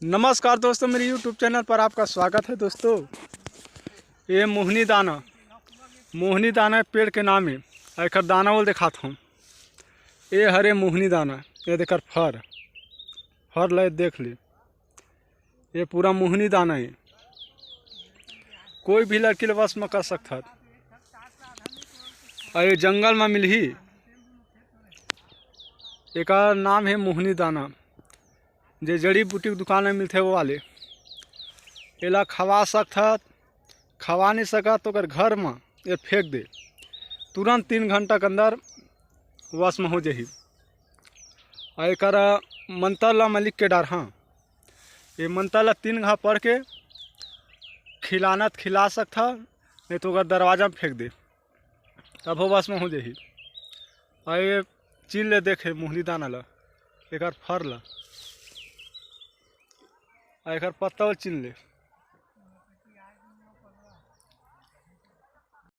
नमस्कार दोस्तों, मेरे YouTube चैनल पर आपका स्वागत है। दोस्तों, ये मोहनी दाना पेड़ के नाम है। एक दाना वो दिखाता हूँ। ये हरे मोहनी दाना, ये देकर फर ले देख ली। ये पूरा मोहनी दाना है। कोई भी लड़की बस में कर सकता है। और ये जंगल में मिल ही। एक नाम है मोहनी दाना, जो जड़ी बूटी की दुकान में मिलते वो वाले। एला खवा सकता, खवा नहीं सका तो कर घर में ये फेंक दे, तुरंत 3 घंटा के अंदर वश में हो जाही। और एक मंत्र ला में लिख के डार। हाँ, ये मंत्र ला 3 घा पढ़ के खिलाना खिला सकता, नहीं तो अगर दरवाजा में फेंक दे तब वो वश में हो जाही। और ये चीन ले देखे मोहनी दाना ला, एक फर ला, एक पत्ता चिन ले।